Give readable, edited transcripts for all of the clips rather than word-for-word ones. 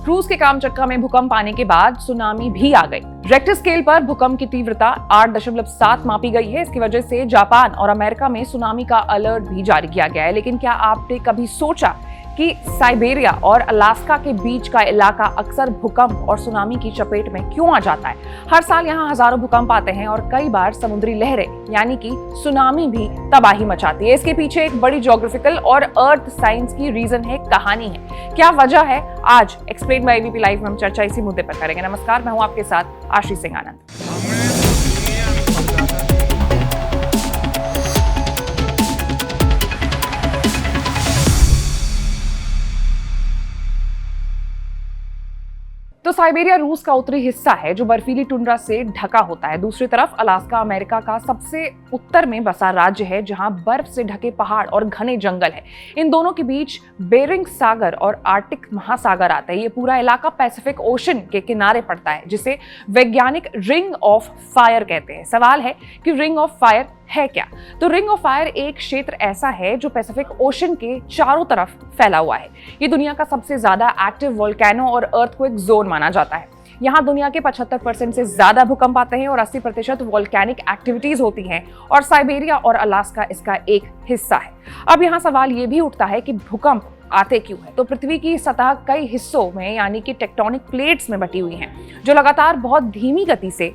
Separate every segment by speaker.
Speaker 1: Cruise के कामचक्का में भूकंप आने के बाद सुनामी भी आ गई। रेक्टर स्केल पर भूकंप की तीव्रता 8.7 मापी गई है। इसकी वजह से जापान और अमेरिका में सुनामी का अलर्ट भी जारी किया गया है। लेकिन क्या आपने कभी सोचा कि साइबेरिया और अलास्का के बीच का इलाका अक्सर भूकंप और सुनामी की चपेट में क्यों आ जाता है? हर साल यहाँ हजारों भूकंप आते हैं और कई बार समुद्री लहरें यानी कि सुनामी भी तबाही मचाती है। इसके पीछे एक बड़ी ज्योग्राफिकल और अर्थ साइंस की रीजन है, कहानी है। क्या वजह है? आज एक्सप्लेन बाय एबीपी लाइव में हम चर्चा इसी मुद्दे पर करेंगे। नमस्कार, मैं हूं आपके साथ आशीष सिंह आनंद। तो साइबेरिया रूस का उत्तरी हिस्सा है जो बर्फीली टुंड्रा से ढका होता है। दूसरी तरफ अलास्का अमेरिका का सबसे उत्तर में बसा राज्य है जहां बर्फ से ढके पहाड़ और घने जंगल है। इन दोनों के बीच बेरिंग सागर और आर्कटिक महासागर आता है। ये पूरा इलाका पैसिफिक ओशन के किनारे पड़ता है जिसे वैज्ञानिक रिंग ऑफ फायर कहते हैं। सवाल है कि रिंग ऑफ फायर है क्या? तो रिंग ऑफ फायर एक क्षेत्र ऐसा है जो पैसिफिक ओशन के चारों तरफ फैला हुआ है। ये दुनिया का सबसे ज्यादा एक्टिव वोल्केनो और अर्थक्वेक जोन माना जाता है। यहाँ दुनिया के 75% से ज्यादा भूकंप आते हैं और 80% वोल्केनिक एक्टिविटीज होती हैं और साइबेरिया और अलास्का इसका एक हिस्सा है। अब यहाँ सवाल ये भी उठता है कि भूकंप आते क्यों है? तो पृथ्वी की सतह कई हिस्सों में यानी कि टेक्टोनिक प्लेट्स में बटी हुई हैं जो लगातार बहुत धीमी गति से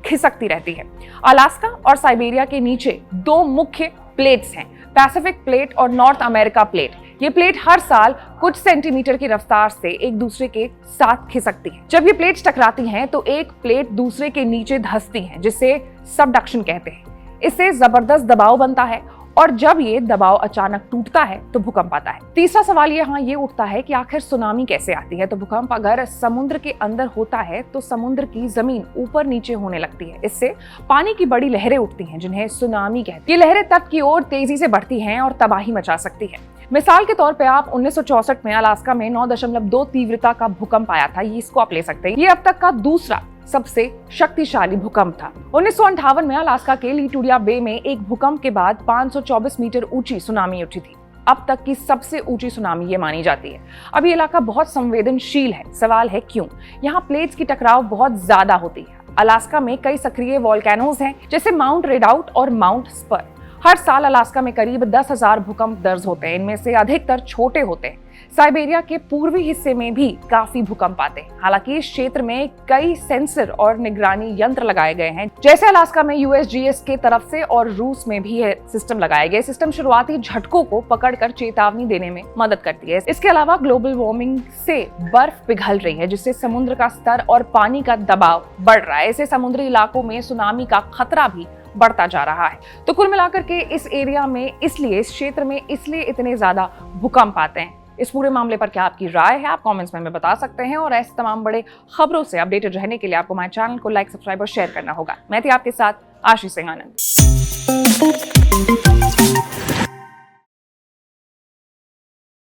Speaker 1: खिसकती रहती है। अलास्का और साइबेरिया के नीचे दो मुख्य प्लेट्स हैं, पैसिफिक प्लेट और नॉर्थ अमेरिका प्लेट। ये प्लेट हर साल कुछ सेंटीमीटर की रफ्तार से एक दूसरे के साथ खिसकती है। जब ये प्लेट्स टकराती हैं तो एक प्लेट दूसरे के नीचे धंसती है जिसे सबडक्शन कहते हैं। इससे जबरदस्त दबाव बनता है और जब ये दबाव अचानक टूटता है तो भूकंप आता है। तीसरा सवाल यहाँ ये उठता है कि आखिर सुनामी कैसे आती है? तो भूकंप अगर समुद्र के अंदर होता है तो समुद्र की जमीन ऊपर नीचे होने लगती है। इससे पानी की बड़ी लहरें उठती हैं जिन्हें सुनामी कहते हैं। ये लहरें तट की ओर तेजी से बढ़ती हैं और तबाही मचा सकती है। मिसाल के तौर पे आप 1964 में अलास्का में 9.2 तीव्रता का भूकंप आया था। इसको आप ले सकते हैं। ये अब तक का दूसरा सबसे शक्तिशाली भूकंप था। 1958 में अलास्का के लिटूरिया बे में एक भूकंप के बाद 524 मीटर ऊंची सुनामी उठी थी। अब तक की सबसे ऊंची सुनामी ये मानी जाती है। अब ये इलाका बहुत संवेदनशील है। सवाल है क्यों? यहाँ प्लेट्स की टकराव बहुत ज्यादा होती है। अलास्का में कई सक्रिय वोल्केनोज हैं जैसे माउंट रेडआउट और माउंट स्पर। हर साल अलास्का में करीब 10,000 भूकंप दर्ज होते हैं। इनमें से अधिकतर छोटे होते हैं। साइबेरिया के पूर्वी हिस्से में भी काफी भूकंप आते हैं। हालांकि इस क्षेत्र में कई सेंसर और निगरानी यंत्र लगाए गए हैं, जैसे अलास्का में यूएसजीएस के तरफ से और रूस में भी ये सिस्टम लगाए गए। सिस्टम शुरुआती झटकों को पकड़कर चेतावनी देने में मदद करती है। इसके अलावा ग्लोबल वार्मिंग से बर्फ पिघल रही है जिससे समुद्र का स्तर और पानी का दबाव बढ़ रहा है। इससे समुद्री इलाकों में सुनामी का खतरा भी बढ़ता जा रहा है। तो कुल मिलाकर के इस एरिया में इस क्षेत्र में इसलिए इतने ज्यादा भूकंप आते हैं। इस पूरे मामले पर क्या आपकी राय है? आप कमेंट्स में हमें बता सकते हैं और ऐसे तमाम बड़े खबरों से अपडेटेड रहने के लिए आपको हमारे चैनल को लाइक, सब्सक्राइब और शेयर करना होगा। मैं थी आपके साथ आशीष सिंह आनंद।